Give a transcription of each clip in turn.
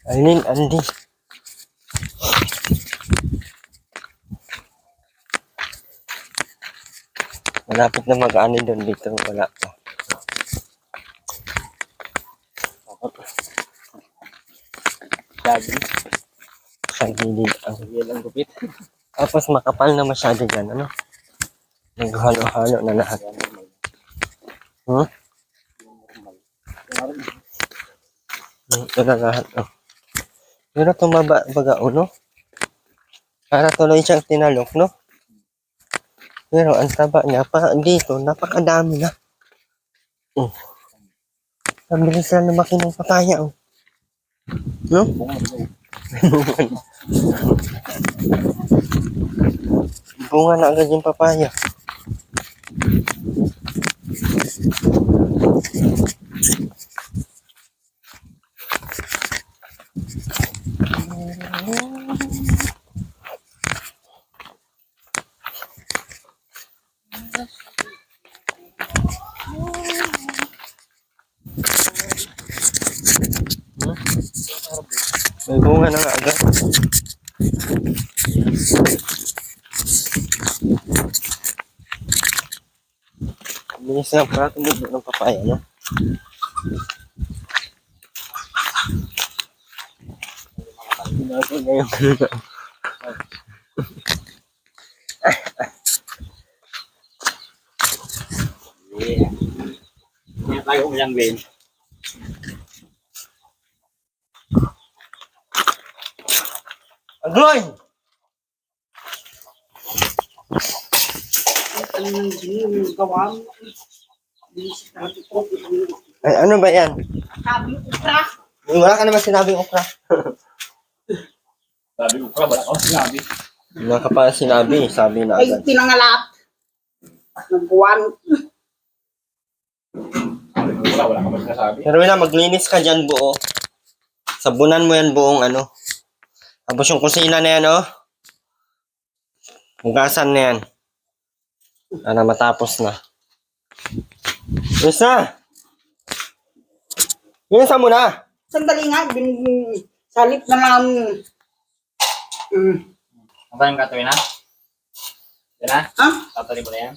Ayun, Andy. Malapit na mag-ani doon dito. Wala pa. Lagi. Sa gilid ang Yan ang gupit. tapos makapal na masyado dyan, ano? Naghalo-halo na lahat. Hmm? Ito na lahat, oh. Pero tumaba baga, no? Para tuloy siyang tinalok, no? Pero ang taba niya, pa dito, napakadami na. Oh. Ang bilis lang lumaki ng papaya, oh. No? Bunga na agad yung papaya. May bunga na nga agad. Bilis na para tumubo ng papaya, no? Ngayon. Yeah. Kaya tayo umayang Ben. Agoy! Ay, ano ba yan? Sabi ukra. Wala ka naman sinabing okra. Sabi ko, wala akong sinabi. Wala ka pa sinabi, sabi na Ay, agad. tinangalap. Nagbuwan. Wala ka ba sinasabi? Pero na, maglinis ka dyan buo. Sabunan mo yan buong ano. Tapos yung kusina na yan, oh. Hugasan na yan. Para matapos na. Yes na! Linisan mo na! Sandali nga, salip na lang. Ang tayong gatuin na? Yan na? Ha? Tatalim mo na yan?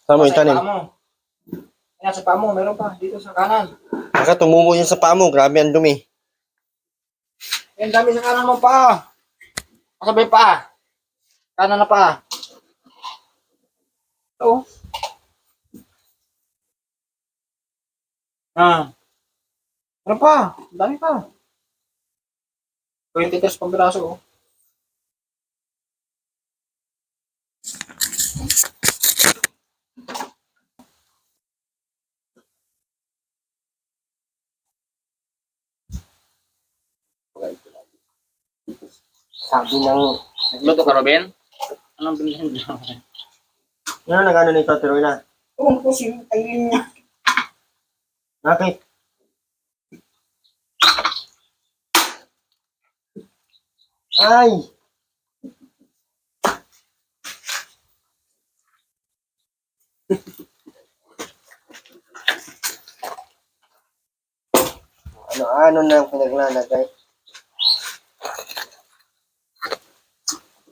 Saan mo itanim? Yan, sa paa mo, meron pa. Dito sa kanan. Baka tumubo yun sa paa mo. Grabe ang dumi. Yan, dami sa kanan mo pa. Kasabay pa. Kanan na pa. Ito. Meron pa. Dami pa. 23 pang piraso, oh. Sabi ng... Nagluto ka, Robin? Anong binigyan niyo? Yan ang nag-ano nito, Tiroy na. Kung po siya, ayun niya. Bakit? Ay! Ano-ano na ang pinaglalagay.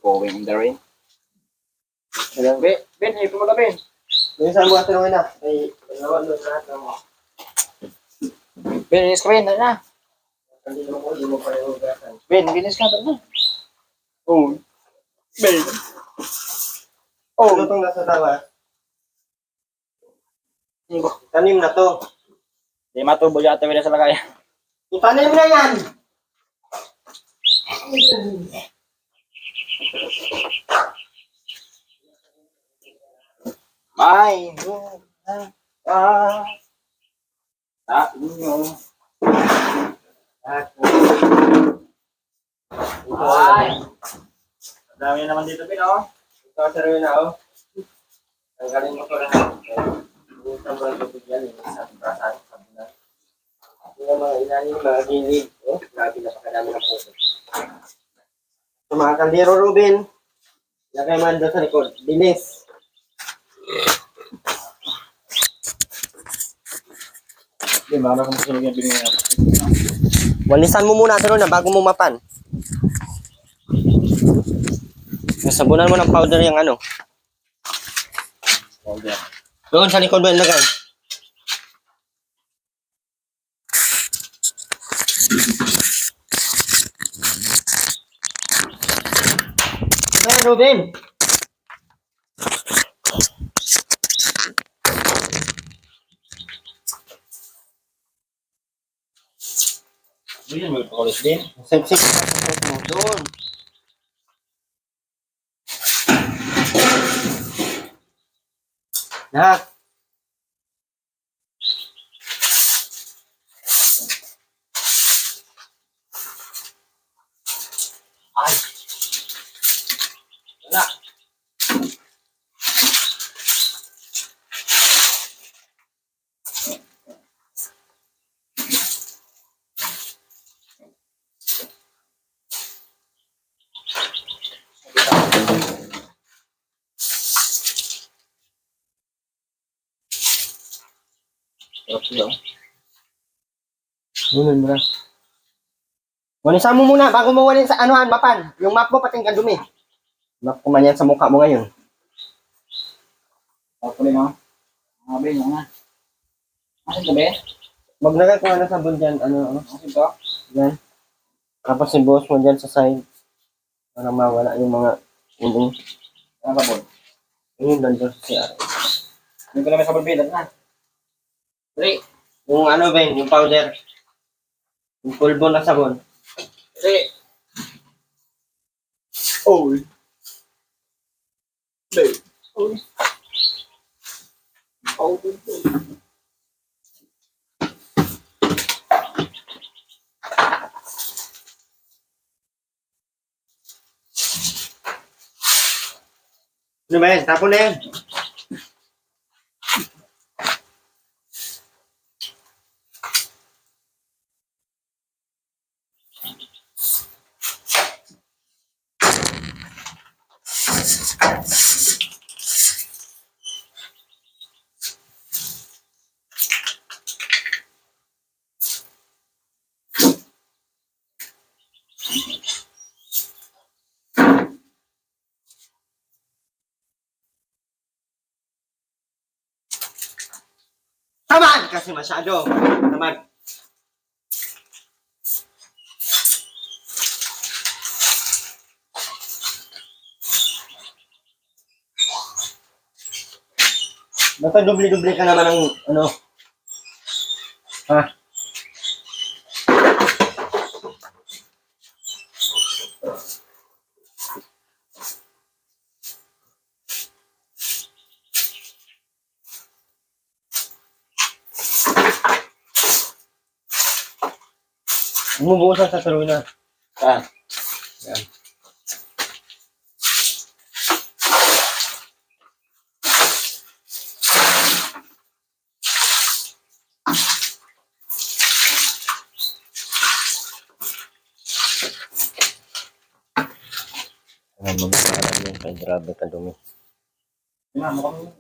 Going in the rain. Alam, Ben, ay pumula, Ben. yung isang buwan Tiroy na. Ay, dalawa doon lahat ng mga. Ben, inis ka, Ben. Dali na. Hindi mo pa rin hugasan. Ben, bilis ka. Dali na. Oh. Ben. Oh, ano itong nasa tawa? Tanim na to. Di matubo yata wala sa lagay. Itanim na yan! May muna sa inyo. Ay! Dami naman dito, Ben, oh. Ito sa rin na, oh. Tanggalin mo ko rin. Bukan mo lang ito yan, isang perasaan sa muna. Yung mga ilalim, mga gilid. Oh, grabe na pakadami ng puso. So, mga kaldero, Ruben. Lagay man doon sa likod. Bilis. Ben, baka kung gusto nyo binigyan natin. Walisan mo muna ito na bago mo mapan. Sabunan mo ng powder yung ano. Powder. Doon sa likod mo ilagay. Hey, Ruben! Yun, may pakulis din. Sip-sip mo doon. Lahat. Ay! Wala. Sarap siya. Ganun bro. Walisan mo muna bago mo walin sa anuhan, mapan. Yung map mo pating dumi. Map ko man yan sa mukha mo ngayon. Ako rin ako. Mga ben, yung na. Asin ka ben? Maglagay ko ano sabon dyan, ano. Asin ka? Yan. Tapos ibuhos mo dyan sa side. Para mawala yung mga uling. Ano sabon? Yun, doon sa CR. Hindi ko na may sabon bilat na. Dali. Yung ano ba yung powder. Yung pulbo na sabon. Dali. Oh. Dali. Oh. Oh. Ano ba yan? Tapon na yan. Tamad! Kasi masyado. Tamad. Basta dubli-dubli ka naman ng ano. Ha? Bumubusan sa tuloy na. Ah. Yan. Magparang yung kay grabe ka dumi. Yan, mukhang.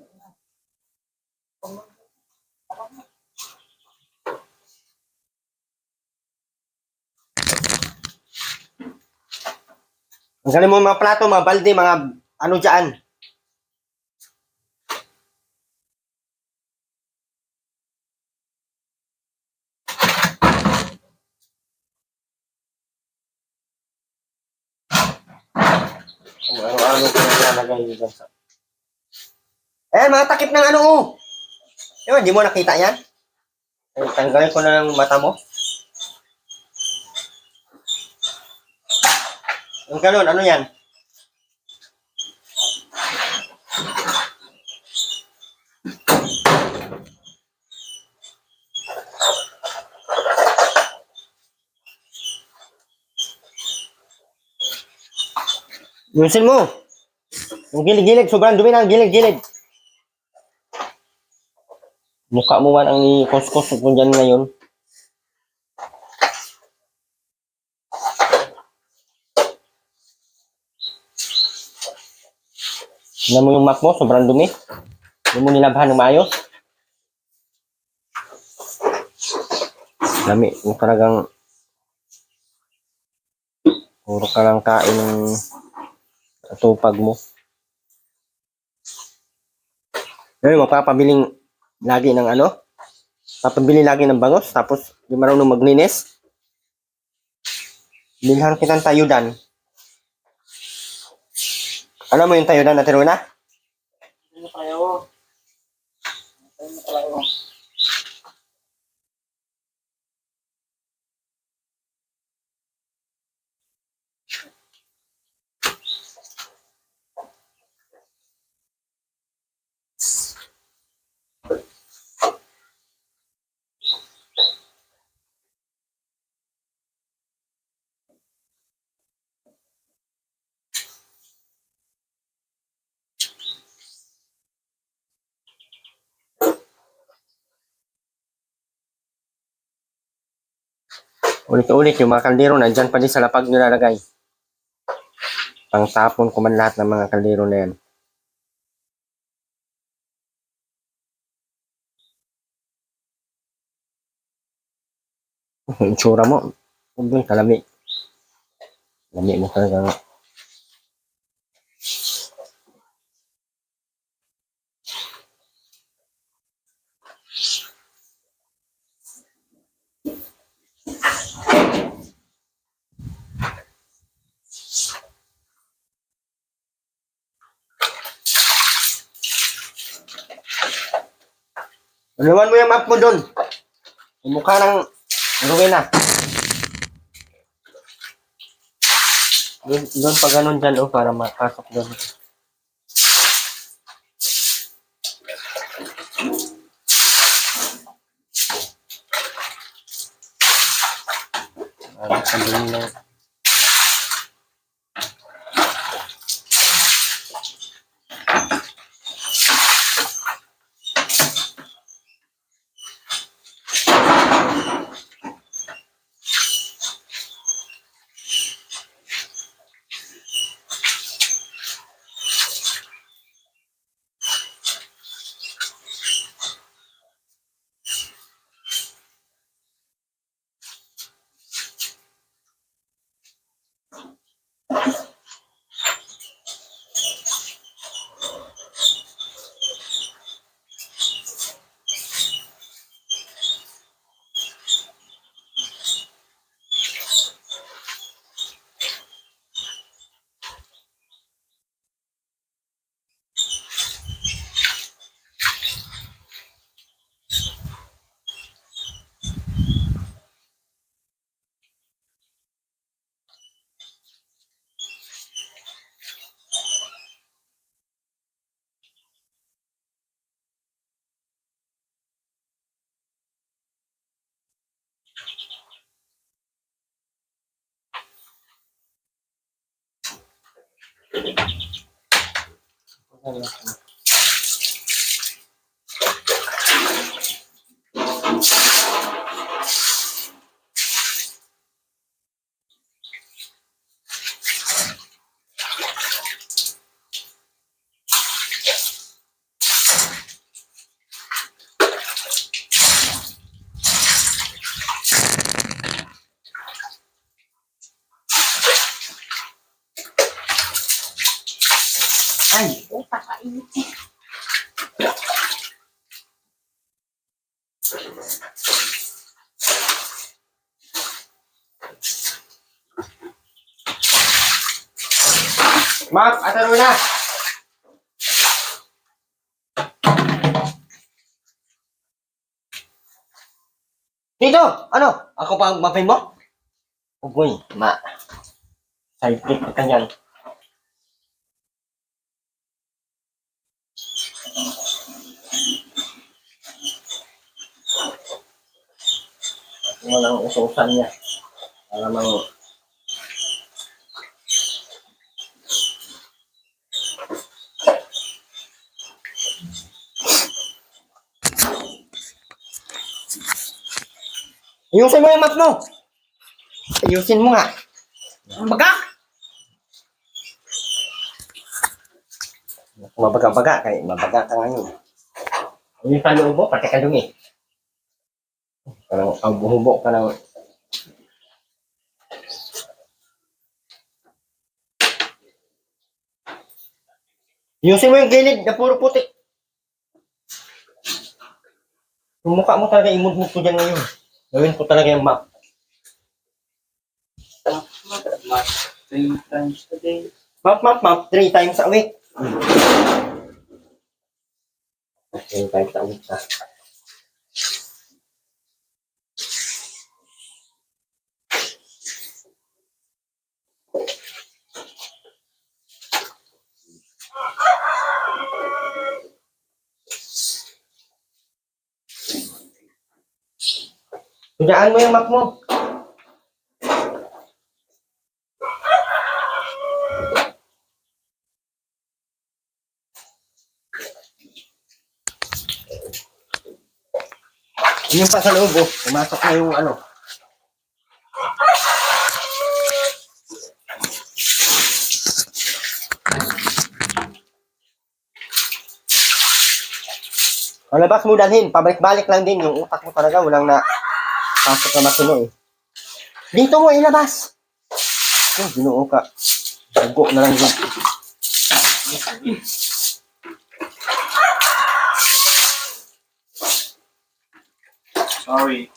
Ang galing mo mga plato, mga balde, mga ano dyan. Kung ano-ano ko na nilalagay dyan sa... mga takip ng ano oh. Diba, di mo nakita yan? Tanggalin ko na ng mata mo. Ang ganun, ano yan? Yusin mo. Yung gilid-gilid, sobrang dumi ng gilid-gilid. Mukha mo man ang ikuskus kung dyan ngayon. Tignan mo yung map mo, sobrang dumi. Hindi mo nilabhan ng maayos. Dami, yung talagang Puro ka lang kain ng tupag mo. Ngayon, magpapabiling lagi ng ano? Papabili lagi ng bangos, tapos di marunong maglinis. Bilhan kitang tayudan. Alam mo yung tayudan na Rona? Ano tayo? Ano tayo? Ulit-ulit yung mga kaldero nandyan pa din sa lapag nilalagay. Pangtapon ko man lahat ng mga kaldero na yan. Yung tsura mo, huwag yung kalami. Lami mo talaga. Alawan mo yung map mo dun. Yung mukha ng Rowena. Doon pa ganun dyan, oh, para makasok doon. Sabihin lang. Ay, pakainit. Map, ataro na! Dito! Ano? Ako pa ang mapin mo? Ugoy, side click ka yan. Walang ususan niya. Para mang... Ayusin mo yung map mo! Ayusin mo nga. Baga? Mabaga-baga, kaya mabaga ka ngayon. Hindi ka loob mo, pati ka dumi. Parang ang buhubo ka ng... Yusin mo yung gilid na puro putik. Yung mukha mo talaga, imod-mod ko dyan ngayon. Gawin ko talaga yung map. Map 3 times a day. Map. 3 times a week. 3 times a week ha. Tudaan mo yung map mo. Yung pa sa loob, oh. Pumasok na yung ano. Palabas mo dalhin, pabalik-balik lang din yung utak mo talaga, walang na pasok na makino eh. Dito mo ilabas. Oh, ginoo ka. Dugo na lang yun. Sorry.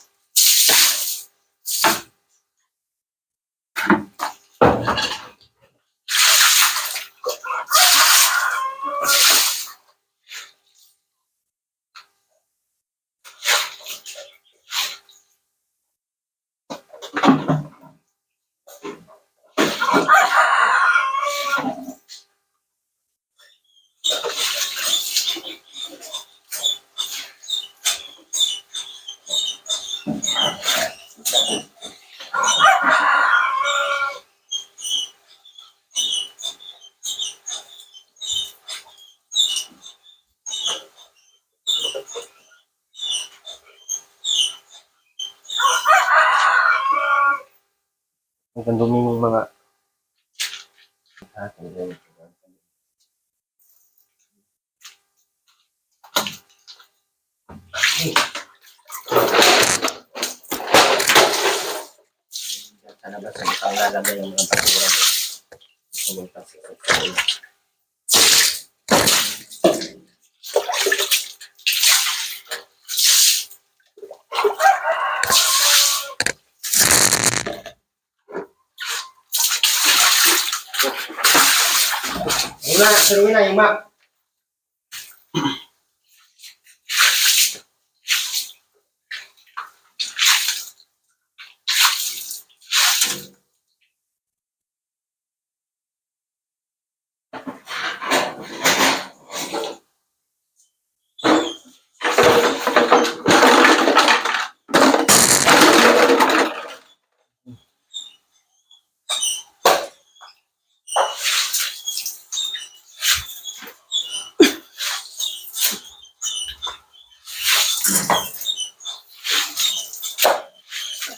Ang dumi yung mga... Sa labas, ang lalagay yung mga basura mo. Pumunta sa school. Ayun na, suruin na yung map.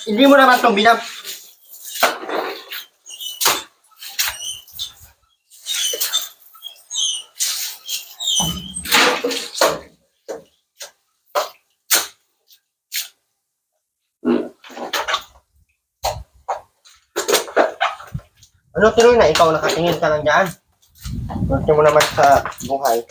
Hindi mo naman itong binap. Ano tuloy na? Ikaw nakatingin ka lang dyan. Gusto mo naman sa buhay.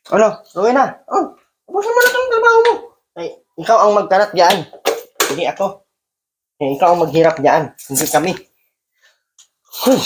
Ano? Tuloy na. Oh, ubusin mo na itong trabaho mo. Ay, ikaw ang magkarat dyan. Hindi ako. Eh, ikaw ang maghirap dyan. Hindi kami. Hmm.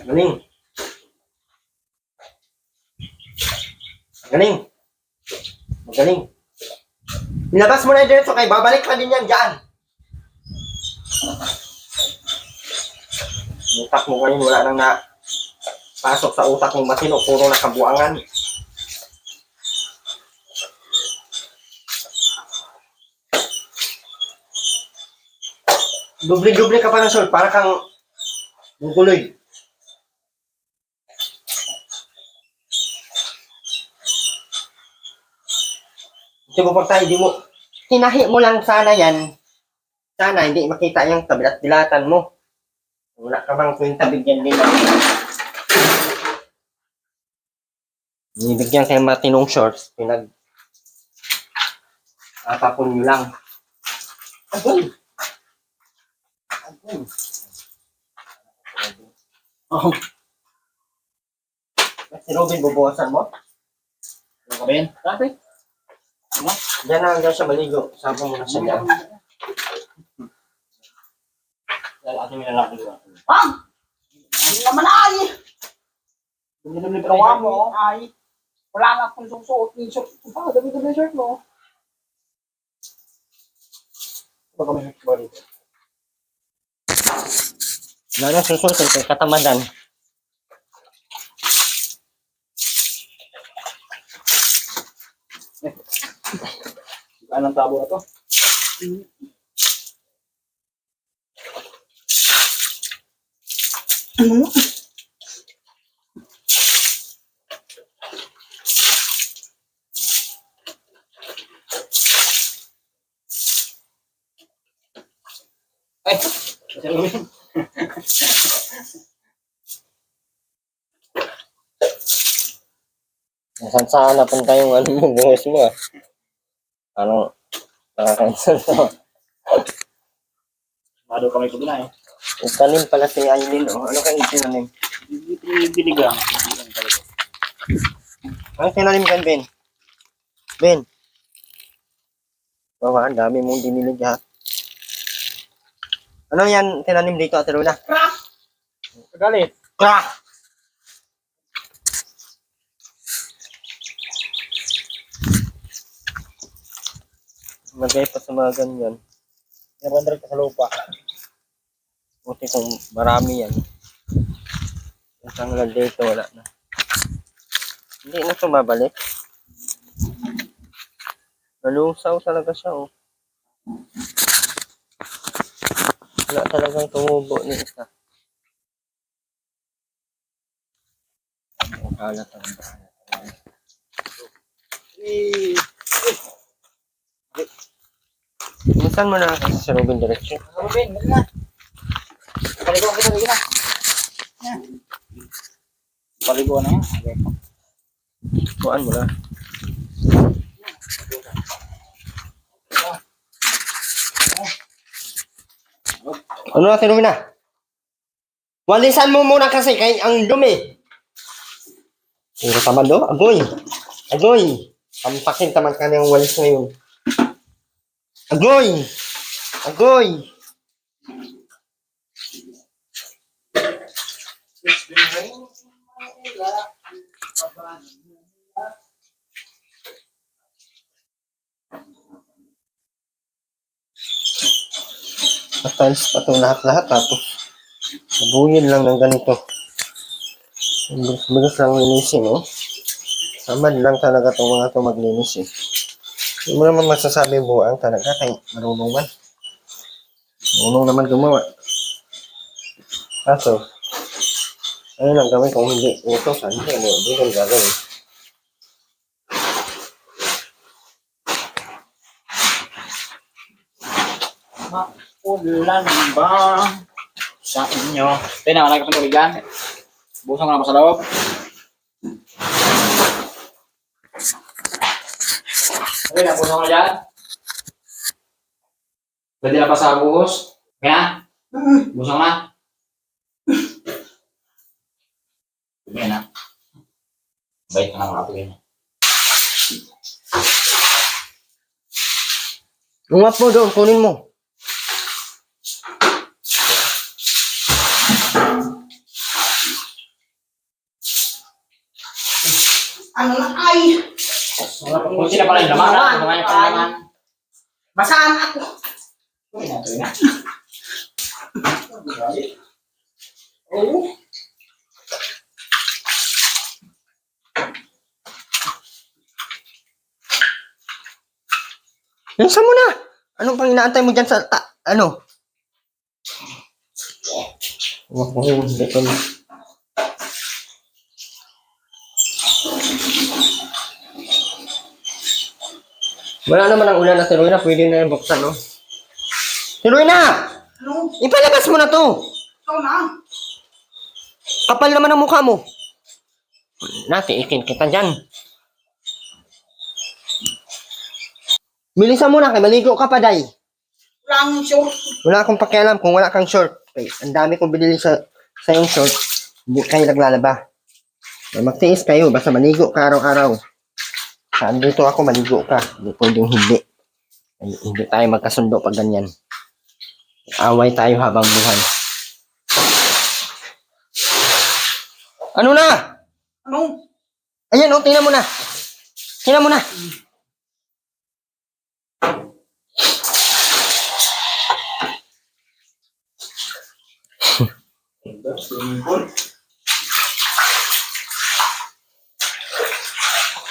Galing. Galing. Magaling. Ilabas mo na yung diretso kay babalik pa din yan dyan. Utak mo ngayon, wala nang na pasok sa utak mo matino, puro nakabuangan. Doble-doble ka pa ng salt, para kang guguloy. Kasi mo pag tayo, di mo, tinahi mo lang sana yan. Sana hindi makita yung tabilat-bilatan mo. Wala ka bang kwenta, bigyan din natin. Binibigyan kayo matinong shorts, tatapon nyo lang. Agoy! Agoy! Oh. Si Robin, bubuwasan mo? Ano ka ba yan? Sabi? Ano? Diyan na hanggang siya maligo. Sabi mo na siya dyan. Dahil ating minalaki ko. Bang! Ano naman ay? Dumi-dumi Gawa mo ay wala na akong susuot ng shirt. Ah, dami-dami shirt mo. Baka may hikba rito. Wala na susunod kay katamadan. Anong tabo na to? Ano? Ay! Kasi ulit. Nasaan saan napunta yung ano mo, buhos mo ah. Ano, nakakainsan to. Mado kami ko na eh. Itanim pala si Aileen oh. Ano kayong tinanim? Biligang. Ano tinanim kan, Ben? Ben? Bawa, ang dami mong dinilig ha. Ano yan tinanim dito, Ate Runa? Crack! Galit. Ah! Magay pa sa mga ganyan. Nabandral ka sa lupa. Buti kung marami yan. Yung tanggal dito, wala na. Hindi na sumabalik. Nalusaw talaga siya, oh. Wala talagang tumubo ni isa. Ang kalat ang bahala. Minsan mo na kasi sa Robin Direction. Robin, gano'n na. Paligo kita, sige na. Paligo na yan. Okay. Kuhaan mo na. Ano na, Robin na? Walisan mo muna kasi kay ang dumi. Pero tamad do, agoy. Agoy. Pampakin tamad ka ng walis ngayon. Agoy. Agoy. Matiles pa itong lahat-lahat tapos nabuyin lang ng ganito. Bilis lang linisin, oh. Tamad lang talaga itong mga ito maglinis, eh. Hindi mo naman masasabi buang talaga kay marunong man. Marunong naman gumawa. Kaso, ano lang gawin kung hindi utos, hindi ko gagawin. Ulan ba sa inyo? Tinangalay ko sa tuligan. Busang na pa sa loob. Okay na, busang na dyan. Pwede na pa sa buhos. Okay na? Busang na. Okay na. Bait ka na mga kapagin. Lumap mo doon, kunin mo. Ano na ay? Kung sila pala yung laman, mga yung laman. Basaan ako. Okay na, okay na. Oo. Bilisan mo na! Anong pang inaantay mo dyan sa ano? Huwag mo yung hindi ko na. Wala naman ang ulan na si Roy na pwede na yung buksan, no? Si Roy na! Ano? Ipalabas mo na to! Ikaw na. Kapal naman ang mukha mo. Natiikin kita dyan. Bilisan mo na kay maligo ka pa, Day. Wala akong short. Wala akong pakialam kung wala kang short. Okay, ang dami kong binili sa yung short. Hindi kayo naglalaba. Magtiis kayo, basta maligo ka araw-araw. Saan dito ako, maligo ka. Hindi pwedeng hindi. Hindi tayo magkasundo pag ganyan. Away tayo habang buhay. Ano na? Ano? Ayan, oh, tingnan mo na. Tingnan mo na.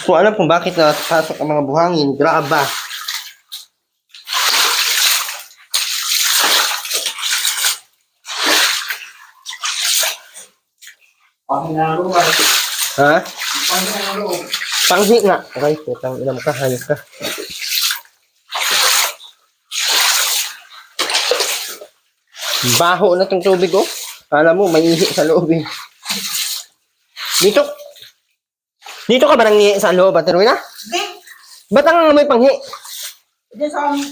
Kung alam kung bakit napasok ang mga buhangin, graba. Pahinaro. Ha? Pahinaro. Panghi nga. Okay, putang ina mo ka, hayop ka. Baho na tong tubig, oh. Alam mo, may ihi sa loob, eh. Dito. Dito ka ba nang ihi sa loob, Ate Rowena? Hindi. Ba't ang may panghi? Hindi sa amin.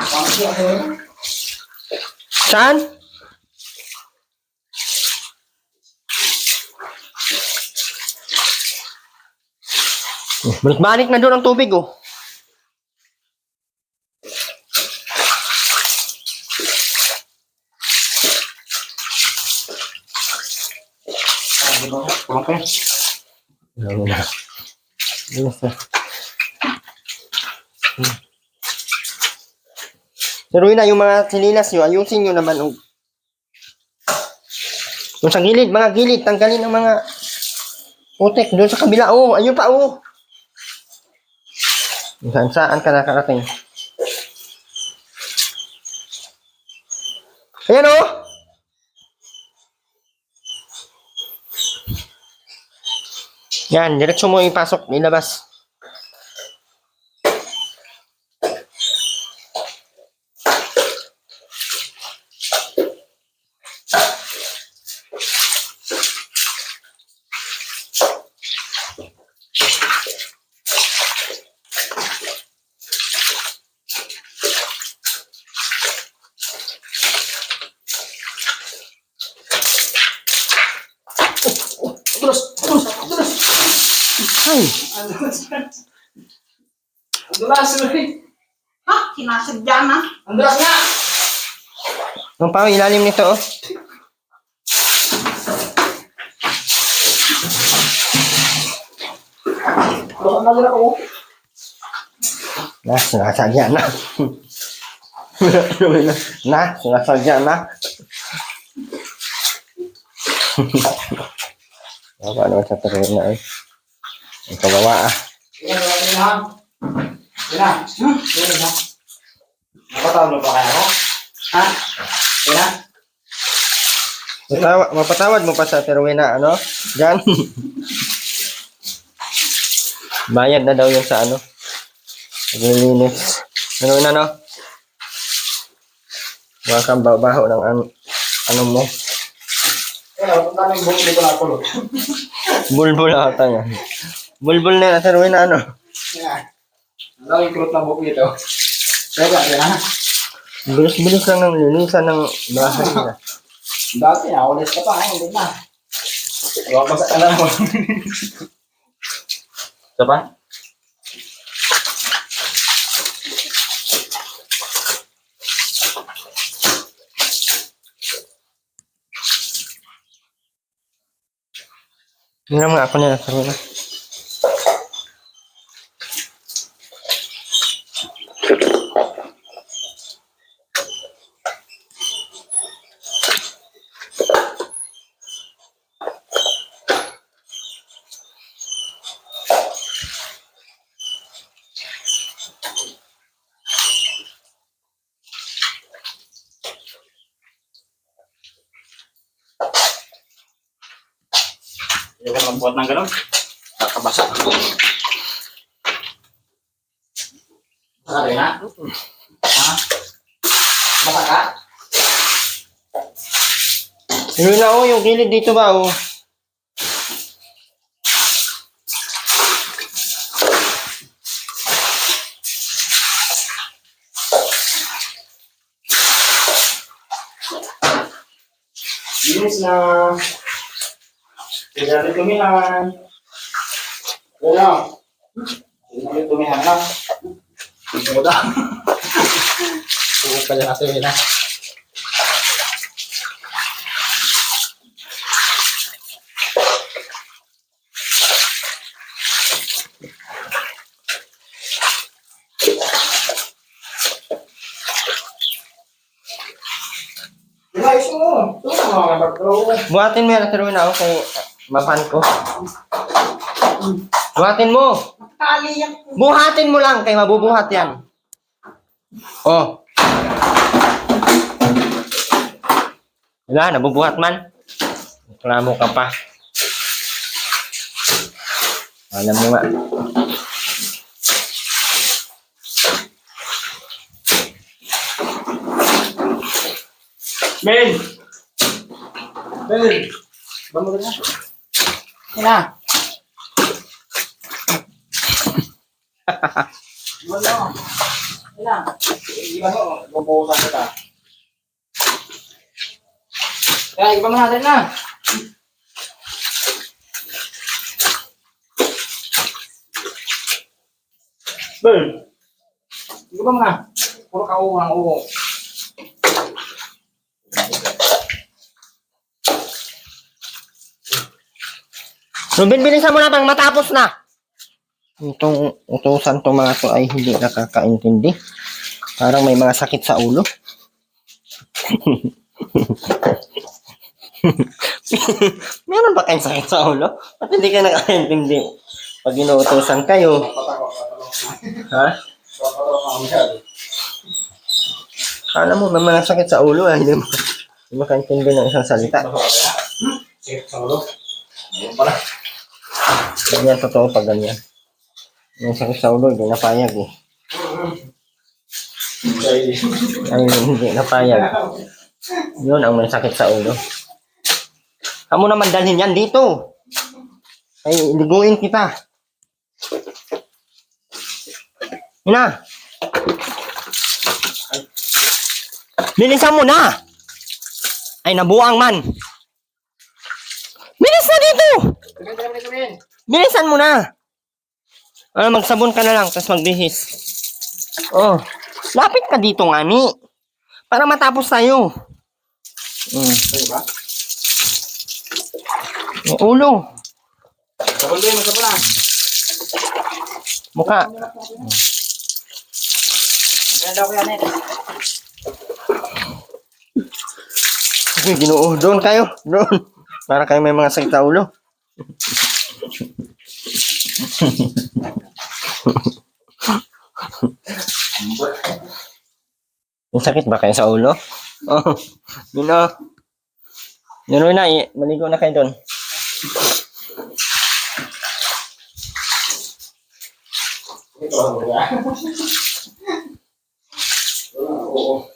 Panghi ako. Saan? Balik-balik na doon ang tubig, oh. Pulang pa yan. Ano na? Ano na? Pero yun na, yung mga sinilas nyo, ayusin nyo naman. Oh. Yung sa gilid, mga gilid, tanggalin ang mga putik. Doon sa kabila, oh. Ayun pa, oh. Saan ka nakarating? Ayan, oh. Yan, diretso mo ipasok, ilabas. Dulas. Dulas. Dulas. Ay, Dulas, Roy. Ha? Sinasadya na. Ang dulas nga. yung pang ilalim nito, oh. Baka na din ako. Sinasadya na. Sinasadya na. Paano sa tarin na, eh. Ang kawawa, ah. Yan, yan na. Yan na. Yan na. Napatawag mo ba kaya ako? Ha? Yan na. Mapatawad mo pa sa Terwena, ano? Diyan. Bayad na daw yun sa ano. Naglilinis. Ano na, no? Mga kang baho ng ano mo. Kung kano yung buhok dito na pulot. Bulbul ata nga. Bulbul na yung Terwena, ano? Yan. Ang daw yung kulot na buhok dito. Teka, yan na. Bilis-bilis lang ng linisan ng bahay nila. Dati na, ulit ka pa, hindi na. Huwag pa sa alam mo. Isa pa? Hindi naman ako nila Terwena. Hindi ko magbuhat ng gano'n. Kakabasa. Basa rin, ha? Ha? Basa ka? Yun na oh, yung gilid dito ba oh. Linis na. Tidak ada tumihan. Wala. Tidak ada tumihan na. Udah. Udah pala natin na. Guys, mo. Ito mga kapatro. Buhatin mo yan at na ako kay mapan ko. Buhatin mo. Tali yan. Buhatin mo lang kay mabubuhat yan. Oh. Wala, nabubuhat man. Reklamo ka pa. Alam mo nga. Ben. Ben. Bangun na. Ina. Wala. Ina. Iwan mo. Bubuhusan kita. Kaya, iba mo natin na. Ben. Iba mo na. Puro ka uho ng uho. Ruben, bilisan mo na bang matapos na. Itong utusan tong mga to ay hindi nakakaintindi. Parang may mga sakit sa ulo. Meron ba kayong sakit sa ulo? Ba't hindi ka nakakaintindi? Pag inuutosan kayo. Ha? Kala mo may mga sakit sa ulo ay hindi makaintindi ng isang salita. Sakit sa ulo. Ayun pala. Ganyan totoo pag ganyan. May sakit sa ulo, hindi napayag eh. Ay, hindi napayag. Yun ang may sakit sa ulo. Kamu naman dalhin yan dito. Ay, liguin kita. Ina. Bilisan mo na. Ay, nabuang man. Bilis na dito. Bilisan mo na. Magsabon ka na lang, tapos magbihis. Oh, lapit ka dito, ngani. Para matapos tayo. Diba? May ulo. Sabon din, masabon na. Mukha. Kaya daw ko yan eh. Sige, Ginoo. Doon kayo. Doon. Para kayo may mga sakit sa ulo. May sakit ba kayo sa ulo? Oh, yun o. Yun na, maligo na kayo doon. Ito ako ba? Oo.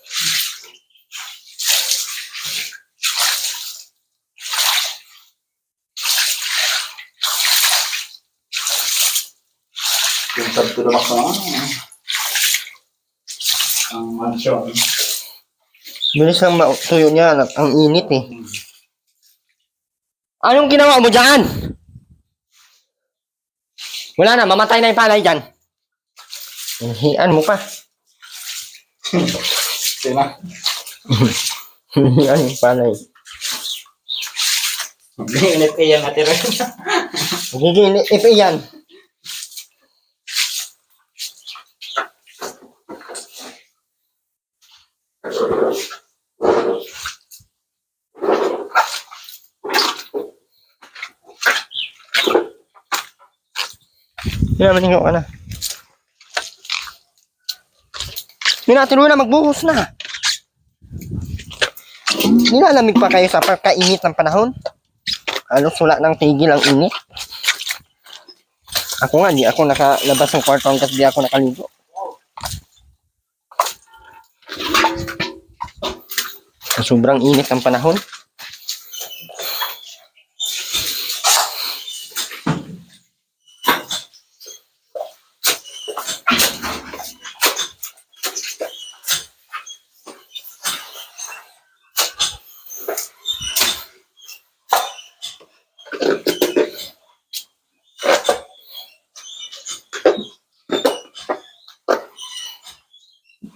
Yung pagtulak na ang mansyon. Bilis lang tuyo niya. Ang init eh. Anong ginawa mo dyan? Wala na, mamatay na yung palay dyan. Hinihian mo pa. Sina? Hinihian yung palay. Init kayo yung atira. Gigil, ipi yan. Hindi naman ka na. Minatiro na, magbuhos na. Nilalamig pa kayo sa pagkainit ng panahon. Halos wala nang tigil ang init. Ako nga, di ako nakalabas ng kwarto hanggat di ako nakaligo. Sobrang init ang panahon.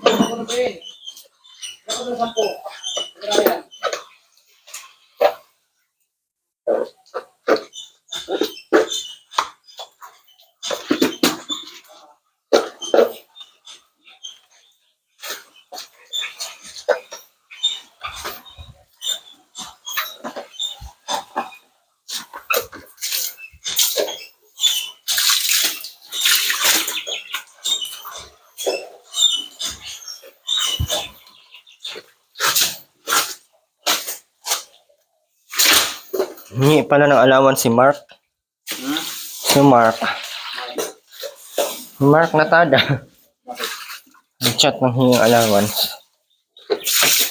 Ano ba yun? Ano ba 10? Ano yan? Hingi pala ng allowance si Mark. Si Mark. Mark Natada. Nag-chat ng hingi allowance.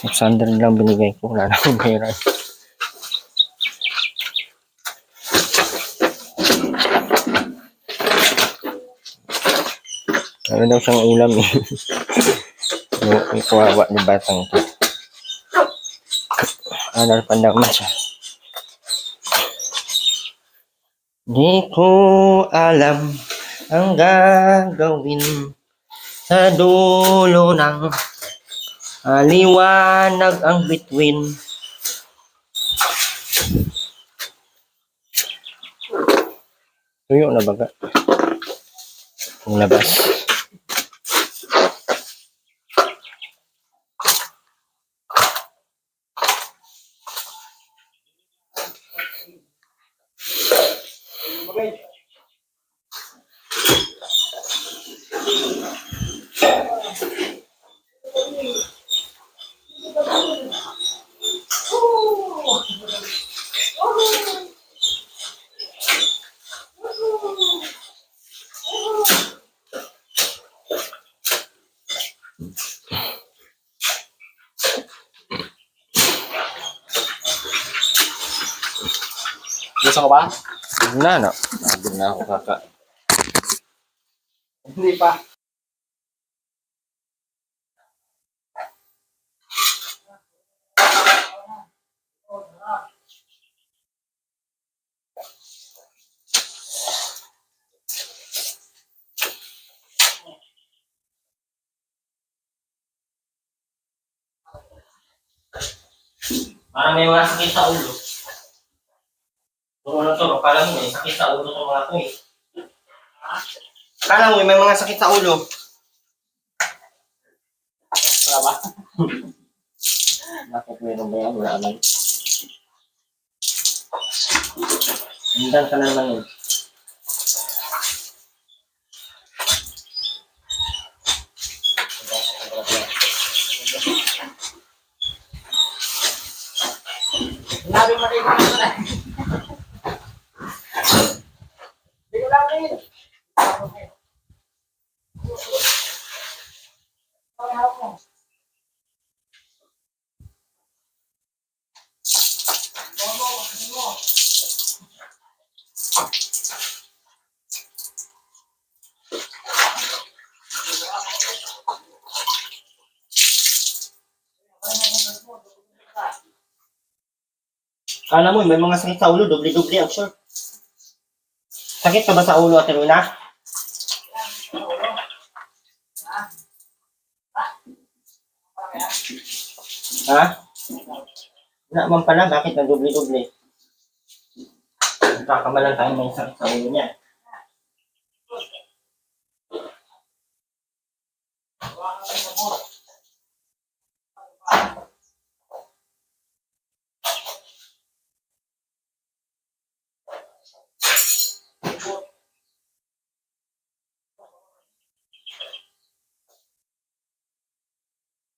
600 lang binigay ko. Wala na akong pera. Ano daw siyang ulam eh. Yung kuwawa ni batang ito. Anar pandaman siya. Di ko alam ang gagawin sa dulo ng liwanag ang bituin. Tuyo na baga. Ang labas. Gusto ko ba? Wala na. Nagod na ako kaka. Hindi pa. Parang may mga sakit sa ulo. Turo ng turo. Kala mo may sakit sa ulo sa mga to eh. Kala mo may mga sakit sa ulo. Wala ba? Bakit meron ba yan? Wala naman. Hindan ka na naman yun. Sinabi mo rin ko na. Hindi ko lang rin. Kala mo may mga sakit sa ulo. Doble-doble ang sure. Sakit ka ba sa ulo, Ate Runa? Ha? Wala man pala. Bakit na doble-doble? Kakamalan tayo may sakit sa ulo niya.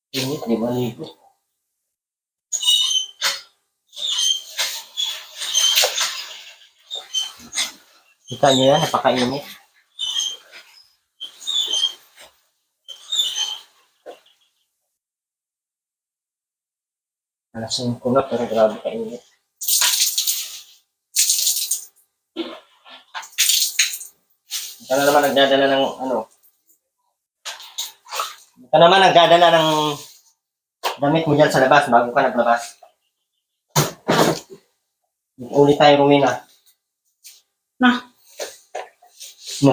Init, di ba ligo? Kita niyo yan, napakainit. Alas 5 na, pero grabe kainit. Ika na naman nagdadala ng ano. Ika naman nagdadala ng damit mo dyan sa labas bago ka naglabas. Ulit tayo Rowena. Na.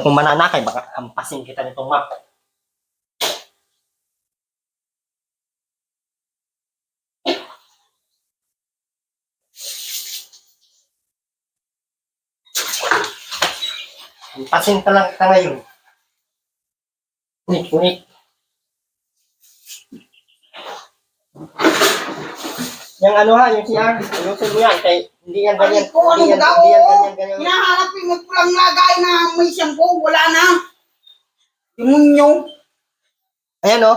Kung mananakay, baka hampasin kita nitong map. Hampasin ka lang kita ngayon. Unik. Yung ano ha, yung CR, ayusin mo yan. Kaya hindi yan ganyan. Ay, ko, ano Hindi yan ba daw? ganyan. Hinahanap yung magpulang lagay na may shampoo. Wala na. Demonyo. Ayan o.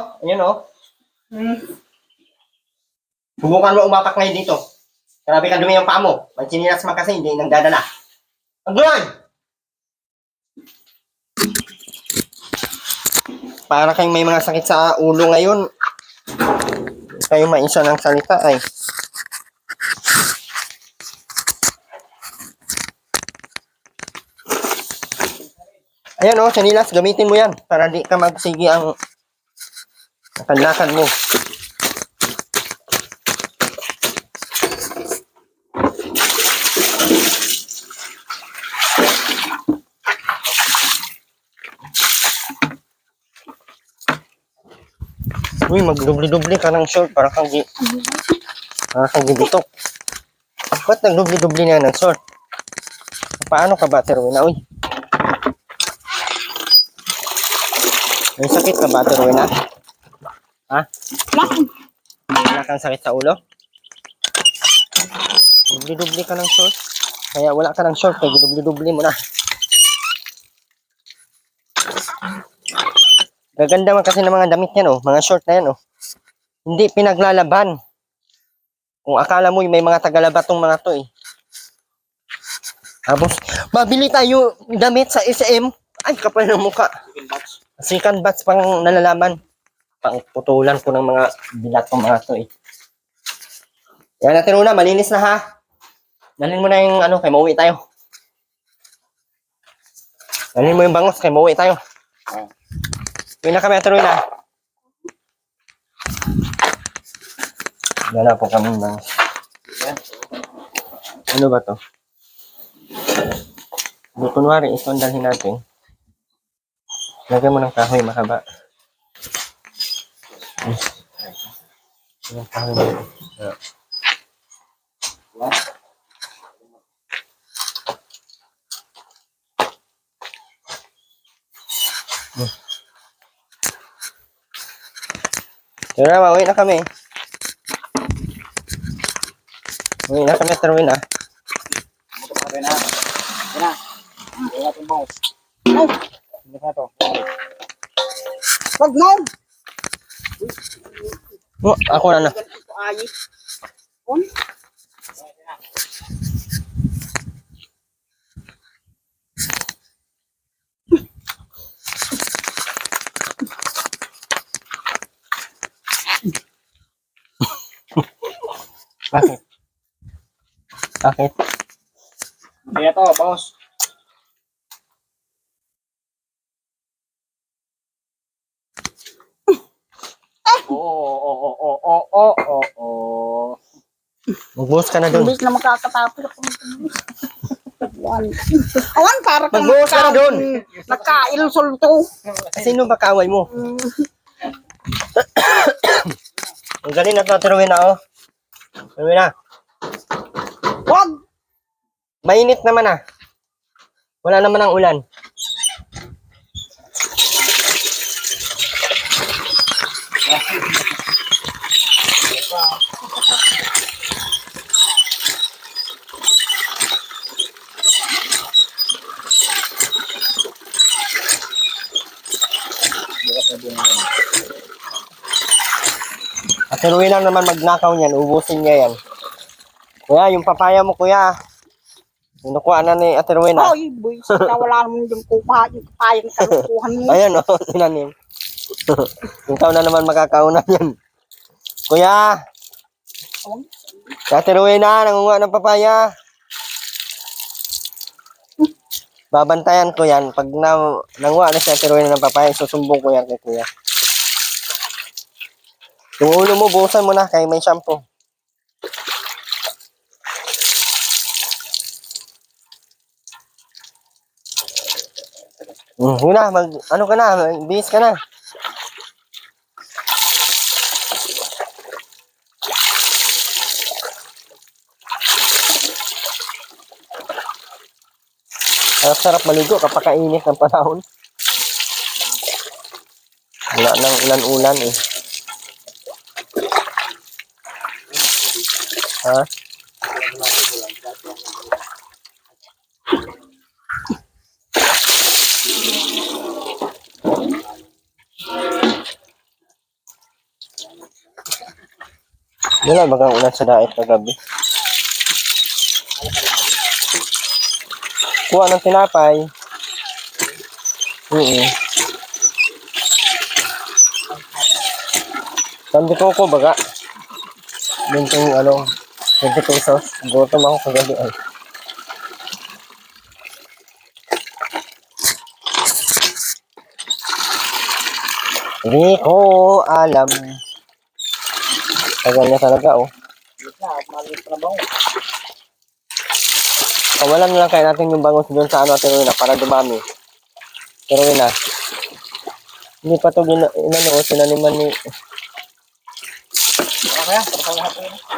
Subukan mo umapak ngayon dito. Grabe ka dumi yung paa mo. Magsinilas man kasi hindi nagdadala. Agloy! Para kayong may mga sakit sa ulo ngayon. Kayo maisa ng salita ay. Ayan o, sinilas. Gamitin mo yan. Para di ka magsigi ang lakad mo. Uy, magdubli-dubli ka ng short para kang gibitok. Ba't nagdubli-dubli na ng short? Paano ka ba, Terwina? Uy. May sakit ka ba, Terwina? Ha? Wala kang sakit sa ulo? Dubli-dubli ka ng short. Kaya wala ka ng short, kaya dubli-dubli mo na. Gaganda man kasi ng mga damit yan, oh. Mga short na yan, oh. Hindi pinaglalaban. Kung akala mo may mga tagalaba tong mga to, eh. Tapos, mabili tayo damit sa SM. Ay, kapal ng mukha. Second batch pang nalalaman. Pang putulan ko ng mga bilat ng mga to, eh. Yan natin una, malinis na ha. Dalhin mo na yung ano, kay mauwi tayo. Dalhin mo yung bangos, kay mauwi tayo. Uwi na kami, atuloy na. Wala po kami bangos. Ano ba to? Kunwari, ito ang dalhin natin. Lagyan mo ng kahoy, mahaba. Yung kahoy mo. Yun na, mauwi na kami. Uwi na kami, Terwin na. Yan na. Yan natin mouse. No. Hindi na to. Wag mo. Oh, ako na. Ito ay. On. Bakit? Bakit? Hindi na to, boss. Oo. Magbuhos ka na dun. Hindi na makakatapos ako. Awan, para kang Magbuhos ka na dun. nagkailsulto. Sino ba kaaway mo? Ang galing na to, Terwin na, oh. Terwin na. Wag. Mainit naman, ah. Wala naman ang ulan. At Terwin lang naman magnakaw niyan. Ubusin niya yan. Kuya, yung papaya mo, kuya. Kinukuha na ni Ate Rowena. Ay, boy, sila wala naman yung kuha, yung kapayang kalukuhan mo. Ayan o, tinanim. Ikaw na naman makakauna yan. Kuya! Si Ate Rowena, nangunguha ng papaya. Babantayan ko yan. Pag nanguha na si Ate Rowena ng papaya, susumbong ko yan kay Kuya. Yung ulo mo, buhusan mo na kay may shampoo. Yun na, ano ka na, bihis ka na. Sarap maligo kapag kainit ng panahon. Wala nang ulan-ulan eh. Ha? Wala bagang ulan sa daet kagabi. Kuha ng tinapay. Sabi ko baga. Bintong 20 pesos. Gutom ako kagabi ay. Hindi ko alam. Tagal niya talaga Kawalan na lang kaya natin yung bangus doon sa Ate Rowena para dumami. Pero yun na. Hindi pa ito sinaniman ni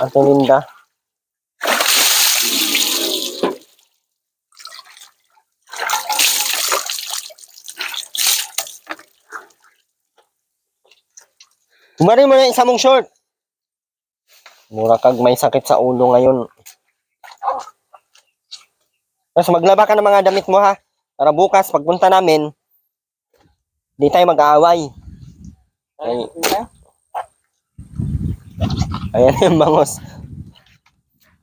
Ate Linda. Kumari mo na yung isa mong short. Mura kag may sakit sa ulo ngayon. Tapos maglaba ka ng mga damit mo ha. Para bukas pagpunta namin, di tayo mag-aaway. Ayan yung bangos.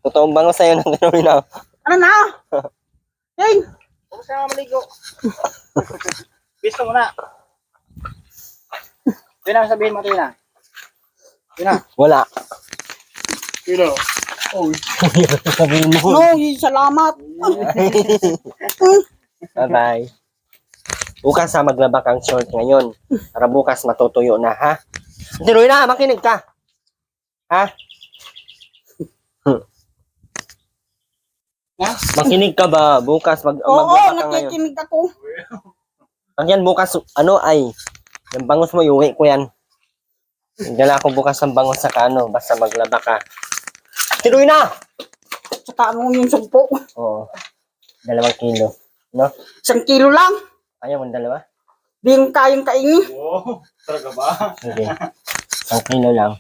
Totoong bangos sa'yo ng gano'n na. Ano na? Hey! Huwag ka nga maligo. Pisto mo na. Yun ang sabihin mo, Tina. Yun na. Wala. Sino? Sabihin mo. No, salamat. Bye-bye. Bukas maglaba kang short ngayon. Para bukas matutuyo na ha. Ate Rowena, makinig ka. Ha? Makinig ka ba? Bukas Oo, maglaba ka ngayon. nakikinig ako. Yan bukas, yung bangus mo, iuwi ko yan. Dala ko bukas ang bangus sa basta maglaba ka. Tiruin na! Tsaka ano yung 10. Oo. 2 kilo. No? 1 kilo lang. Ayaw mo 2? Di yung kayang kainin. Oo. Talaga ba? Sige. 1 kilo lang.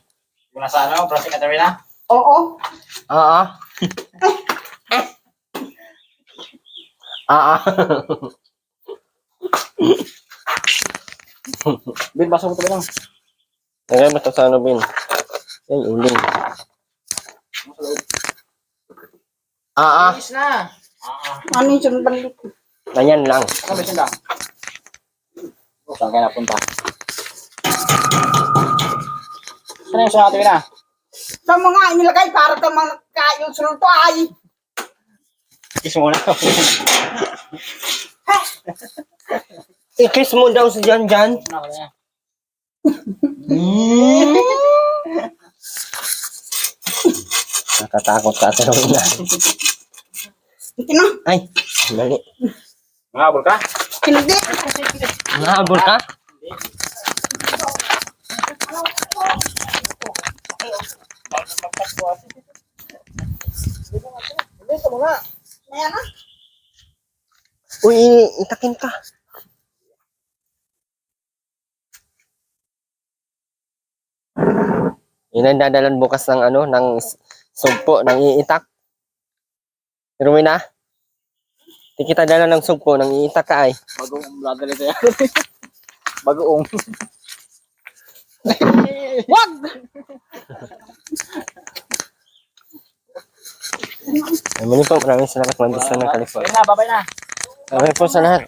Yung nasa plastic na tayo na? Oo. Oo. Bin, basa mo tayo lang. Lagay mo sa Bin. Ay, uling. Inis na. Ano yung sundan dito? Ganyan lang. Ano ba siya lang? Saan kayo napunta? Saan yung sa atin na? Sa mga inilagay para sa mga kayong sunod to ay. Kiss mo na. I-kiss mo daw sa Jan. Nakatakot ka Ate Rowena. Hindi na. Ay, mali. Mangabol ka? Hindi. Nahabol ka? Dito mo nga. Ayan na. Uy, itakin ka. Yun ang dadalan bukas ng ng sugpo, ng iitak. Pero may na. Di kita dala ng sugpo, ng iitak ka ay. Bagoong brother ito yan. Bagoong. Wag! Muli po, maraming salamat mga sa nakalipot. Ayun na, babay na. Babay po sa lahat.